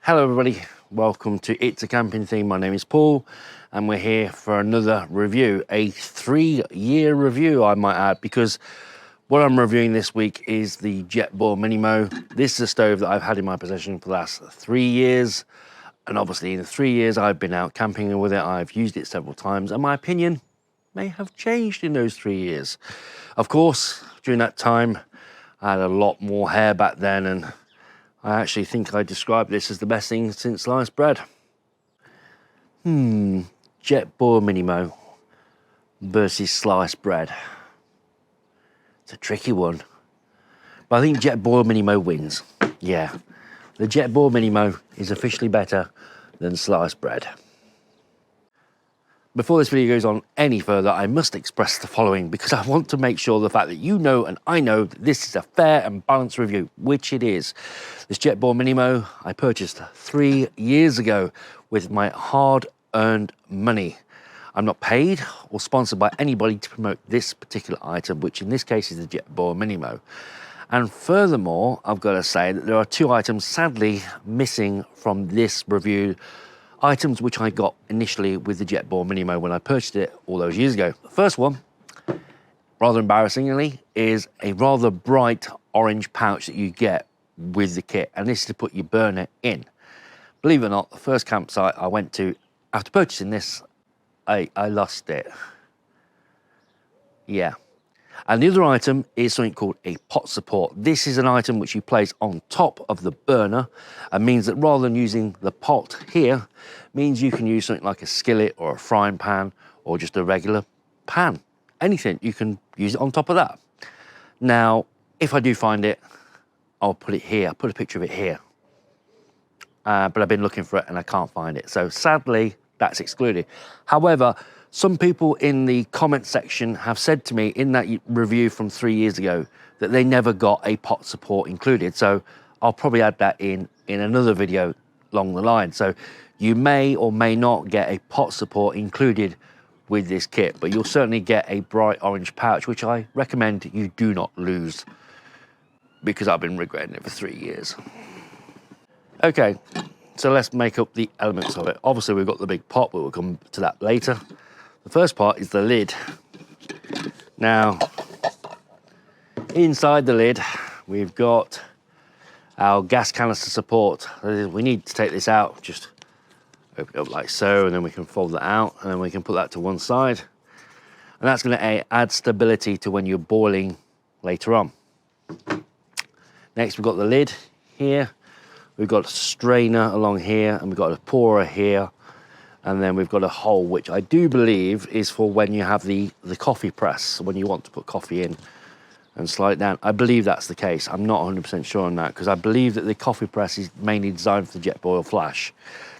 Hello everybody, welcome to It's a Camping Theme. My name is Paul and we're here for another review, a 3-year review I might add, because what I'm reviewing this week is the Jetboil Minimo. This is a stove that I've had in my possession for the last 3 years, and obviously in the 3 years I've been out camping with it, I've used it several times and my opinion may have changed in those 3 years. Of course, during that time I had a lot more hair back then, and I actually think I described this as the best thing since sliced bread. Jetboil Minimo versus sliced bread. It's a tricky one. But I think Jetboil Minimo wins. Yeah, the Jetboil Minimo is officially better than sliced bread. Before this video goes on any further, I must express the following, because I want to make sure the fact that you know and I know that this is a fair and balanced review, which it is. This Jetboil Minimo I purchased 3 years ago with my hard-earned money. I'm not paid or sponsored by anybody to promote this particular item, which in this case is the Jetboil Minimo. And furthermore, I've got to say that there are 2 items sadly missing from this review. Items which I got initially with the Jetboil Minimo when I purchased it all those years ago. The first one, rather embarrassingly, is a rather bright orange pouch that you get with the kit, and this is to put your burner in. Believe it or not, the first campsite I went to after purchasing this, I lost it. Yeah. And the other item is something called a pot support. This is an item which you place on top of the burner, and means that rather than using the pot here, means you can use something like a skillet or a frying pan or just a regular pan. Anything, you can use it on top of that. Now, if I do find it, I'll put it here. I'll put a picture of it here. But I've been looking for it and I can't find it. So sadly, that's excluded. However, some people in the comment section have said to me in that review from 3 years ago that they never got a pot support included. So I'll probably add that in another video along the line. So you may or may not get a pot support included with this kit, but you'll certainly get a bright orange pouch, which I recommend you do not lose, because I've been regretting it for 3 years. Okay, so let's make up the elements of it. Obviously we've got the big pot, but we'll come to that later. The first part is the lid. Now, inside the lid, we've got our gas canister support. We need to take this out, just open it up like so, and then we can fold that out, and then we can put that to one side. And that's gonna add stability to when you're boiling later on. Next, we've got the lid here. We've got a strainer along here, and we've got a pourer here. And then we've got a hole, which I do believe is for when you have the coffee press, when you want to put coffee in and slide it down. I believe that's the case. I'm not 100% sure on that, because I believe that the coffee press is mainly designed for the Jetboil Flash.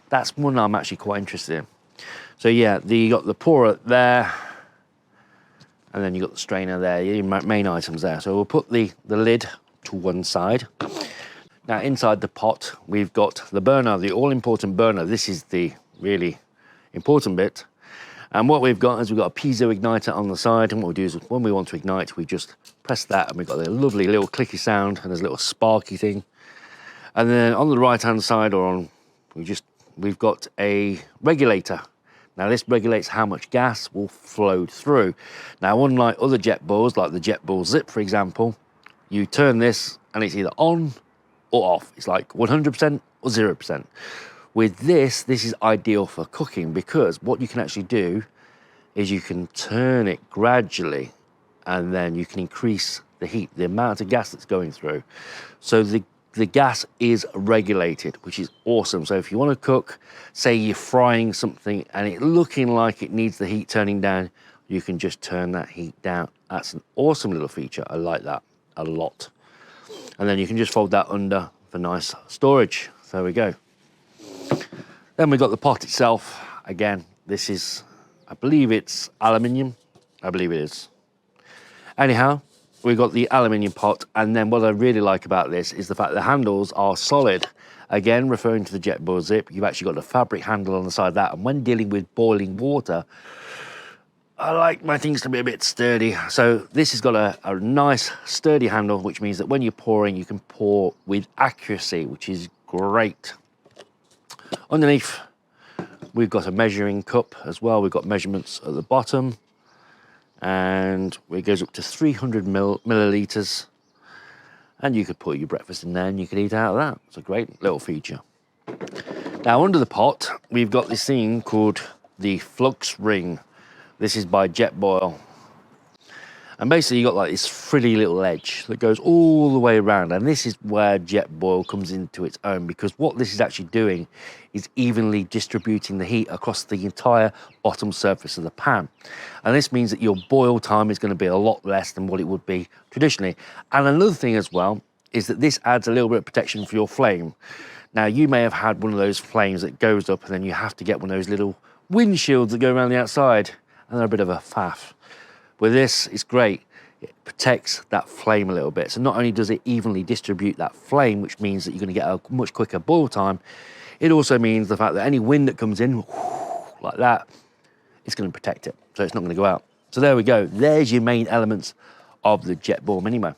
That's one I'm actually quite interested in. So yeah, you got the pourer there, and then you got the strainer there, your main items there. So we'll put the lid to one side. Now inside the pot, we've got the burner, the all-important burner. This is the really important bit. And what we've got is we've got a piezo igniter on the side, and what we do is when we want to ignite, we just press that and we've got a lovely little clicky sound, and there's a little sparky thing. And then on the right hand side, or on, we've got a regulator. Now this regulates how much gas will flow through. Now unlike other Jetboils, like the Jetboil Zip for example, you turn this and it's either on or off. It's like 100% or 0%. With this is ideal for cooking, because what you can actually do is you can turn it gradually, and then you can increase the heat, the amount of gas that's going through. So the gas is regulated, which is awesome. So if you want to cook, say you're frying something and it's looking like it needs the heat turning down, you can just turn that heat down. That's an awesome little feature. I like that a lot. And then you can just fold that under for nice storage. There we go. Then we've got the pot itself. Again, this is, I believe it's aluminium. I believe it is. Anyhow, we've got the aluminium pot, and then what I really like about this is the fact the handles are solid. Again, referring to the Jetboil Zip, you've actually got a fabric handle on the side of that, and when dealing with boiling water, I like my things to be a bit sturdy. So this has got a nice sturdy handle, which means that when you're pouring, you can pour with accuracy, which is great. Underneath, we've got a measuring cup as well. We've got measurements at the bottom, and it goes up to 300 millilitres. And you could put your breakfast in there and you could eat out of that. It's a great little feature. Now, under the pot, we've got this thing called the flux ring. This is by Jetboil. And basically, you've got like this frilly little edge that goes all the way around. And this is where Jetboil comes into its own, because what this is actually doing is evenly distributing the heat across the entire bottom surface of the pan. And this means that your boil time is going to be a lot less than what it would be traditionally. And another thing as well is that this adds a little bit of protection for your flame. Now, you may have had one of those flames that goes up and then you have to get one of those little windshields that go around the outside, and they're a bit of a faff. With this, it's great. It protects that flame a little bit. So not only does it evenly distribute that flame, which means that you're going to get a much quicker boil time, it also means the fact that any wind that comes in, like that, it's going to protect it. So it's not going to go out. So there we go. There's your main elements of the Jetboil Minimo.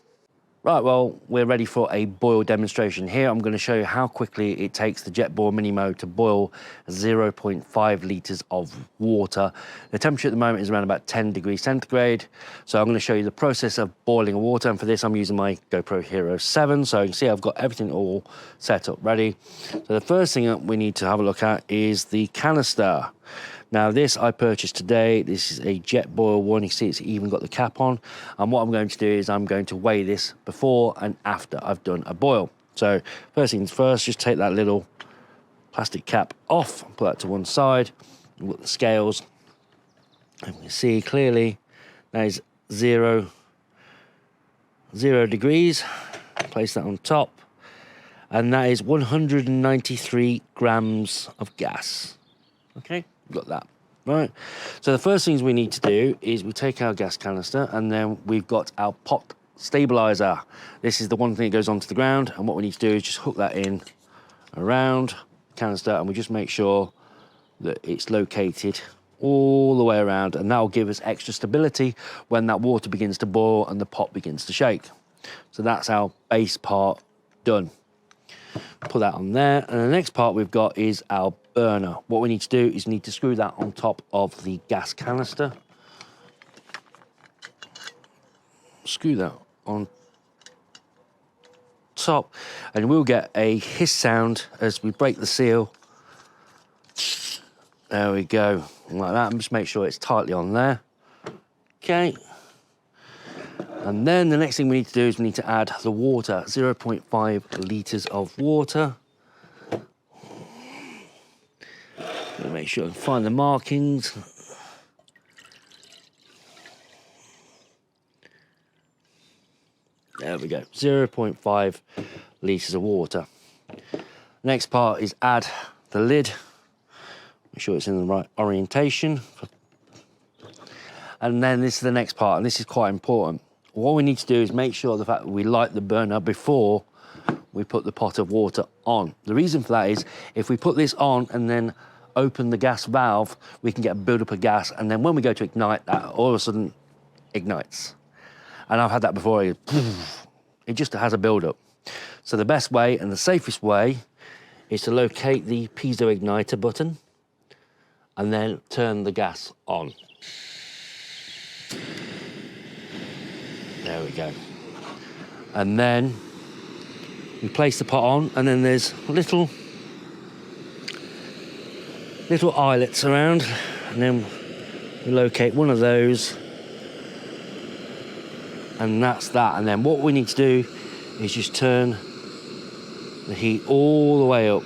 Right, well, we're ready for a boil demonstration. Here I'm going to show you how quickly it takes the Jetboil Minimo to boil 0.5 litres of water. The temperature at the moment is around about 10 degrees centigrade. So I'm going to show you the process of boiling water, and for this I'm using my GoPro Hero 7. So you can see I've got everything all set up ready. So the first thing that we need to have a look at is the canister. Now, this I purchased today. This is a Jetboil one. You see it's even got the cap on. And what I'm going to do is I'm going to weigh this before and after I've done a boil. So first things first, just take that little plastic cap off, put that to one side. We've got the scales. And you can see clearly that is 0 degrees. Place that on top. And that is 193 grams of gas. Okay? Got that, right? So the first things we need to do is we take our gas canister, and then we've got our pot stabilizer. This is the one thing that goes onto the ground, and what we need to do is just hook that in around the canister, and we just make sure that it's located all the way around, and that will give us extra stability when that water begins to boil and the pot begins to shake. So that's our base part done. Put that on there, and the next part we've got is our burner. What we need to do is we need to screw that on top of the gas canister. Screw that on top, and we'll get a hiss sound as we break the seal. There we go, like that, and just make sure it's tightly on there. Okay. And then the next thing we need to do is we need to add the water, 0.5 litres of water. Make sure I can find the markings. There we go, 0.5 litres of water. Next part is add the lid. Make sure it's in the right orientation. And then this is the next part, and this is quite important. What we need to do is make sure the fact that we light the burner before we put the pot of water on. The reason for that is if we put this on and then open the gas valve, we can get a build-up of gas, and then when we go to ignite, that all of a sudden ignites. And I've had that before. It just has a build-up. So the best way and the safest way is to locate the piezo igniter button and then turn the gas on. There we go. And then we place the pot on, and then there's little eyelets around, and then we locate one of those, and that's that. And then what we need to do is just turn the heat all the way up,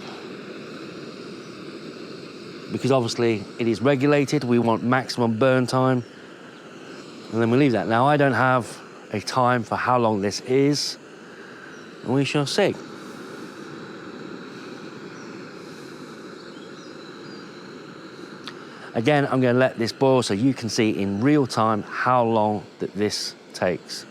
because obviously it is regulated. We want maximum burn time, and then we leave that. Now, I don't have a time for how long this is, and we shall see. Again, I'm going to let this boil so you can see in real time how long that this takes.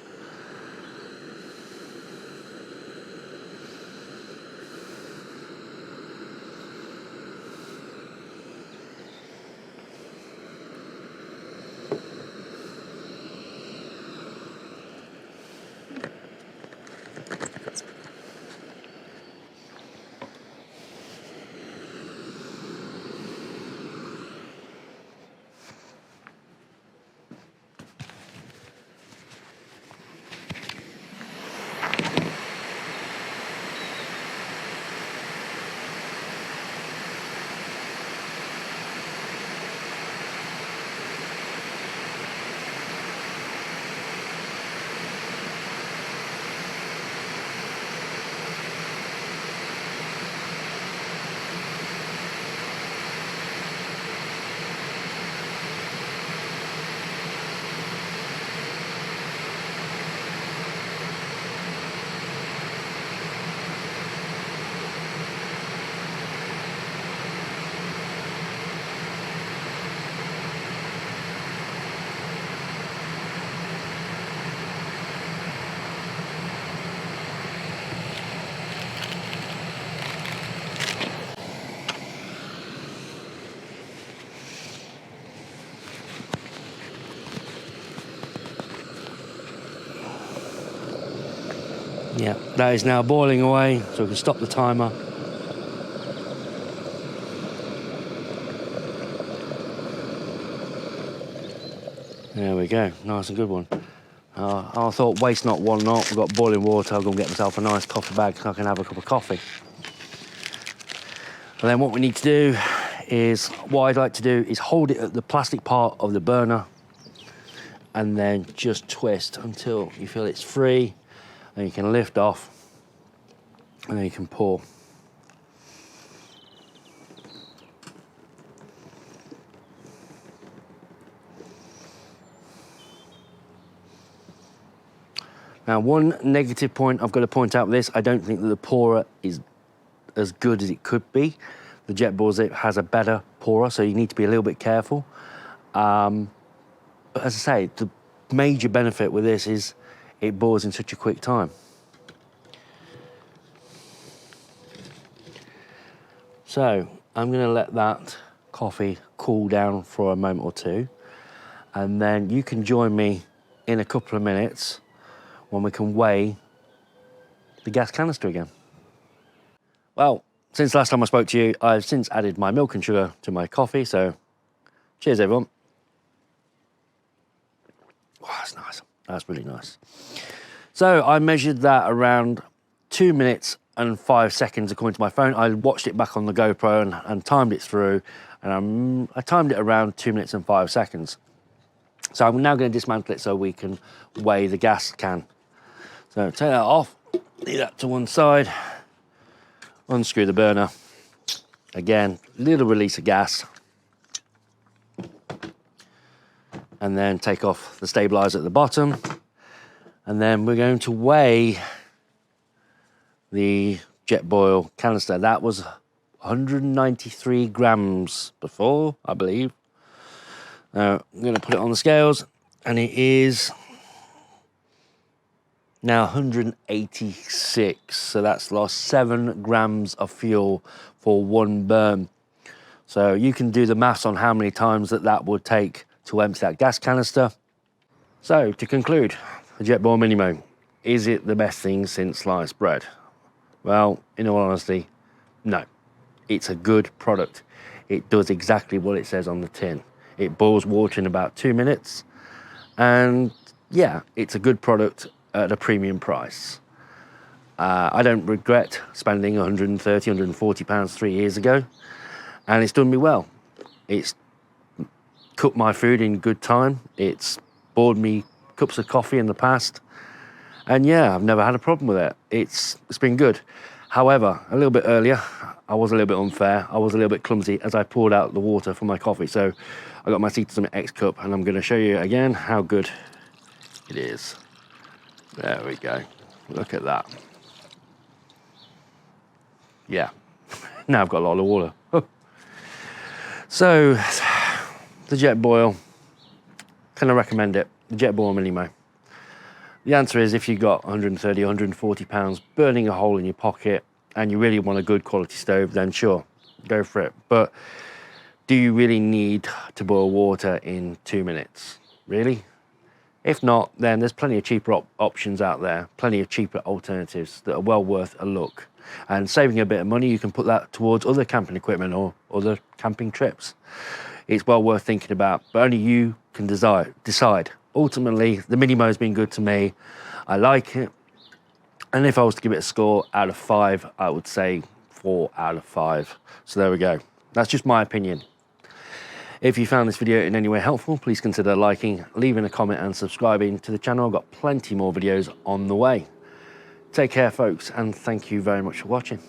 Yeah, that is now boiling away, so we can stop the timer. There we go, nice and good one. I thought, waste not, want not. We've got boiling water. I'll go and get myself a nice coffee bag so I can have a cup of coffee. And then what we need to do is, what I'd like to do is hold it at the plastic part of the burner and then just twist until you feel it's free, and you can lift off and then you can pour. Now, one negative point I've got to point out with this, I don't think that the pourer is as good as it could be. The Jetboil Zip has a better pourer, so you need to be a little bit careful. But as I say, the major benefit with this is it boils in such a quick time. So I'm going to let that coffee cool down for a moment or two, and then you can join me in a couple of minutes when we can weigh the gas canister again. Well, since last time I spoke to you, I've since added my milk and sugar to my coffee, so cheers everyone. Oh, that's nice, that's really nice. So I measured that around 2 minutes and 5 seconds according to my phone. I watched it back on the GoPro and timed it through, and I timed it around 2 minutes and 5 seconds. So I'm now going to dismantle it so we can weigh the gas can. So take that off, leave that to one side, unscrew the burner. Again, little release of gas. And then take off the stabilizer at the bottom. And then we're going to weigh the Jetboil canister. That was 193 grams before, I believe. Now, I'm going to put it on the scales, and it is now 186, so that's lost 7 grams of fuel for one burn. So you can do the maths on how many times that would take to empty that gas canister. So to conclude, the Jetboil Minimo, is it the best thing since sliced bread? Well, in all honesty, no. It's a good product. It does exactly what it says on the tin. It boils water in about 2 minutes, and yeah, it's a good product at a premium price. I don't regret spending 130, 140 pounds 3 years ago, and it's done me well. It's cooked my food in good time. It's boiled me cups of coffee in the past, and yeah, I've never had a problem with it. It's been good. However, a little bit earlier, I was a little bit unfair. I was a little bit clumsy as I poured out the water for my coffee. So I got my Secret Summit X cup, and I'm going to show you again how good it is. There we go. Look at that. Yeah. Now I've got a lot of water. So, the Jetboil, can I recommend it? The Jetboil Minimo. The answer is, if you've got 130, 140 pounds burning a hole in your pocket and you really want a good quality stove, then sure, go for it. But do you really need to boil water in 2 minutes? Really? If not, then there's plenty of cheaper options out there, plenty of cheaper alternatives that are well worth a look. And saving a bit of money, you can put that towards other camping equipment or other camping trips. It's well worth thinking about, but only you can decide. Ultimately, the Minimo has been good to me. I like it. And if I was to give it a score out of 5, I would say 4 out of 5. So there we go. That's just my opinion. If you found this video in any way helpful, please consider liking, leaving a comment and subscribing to the channel. I've got plenty more videos on the way. Take care, folks, and thank you very much for watching.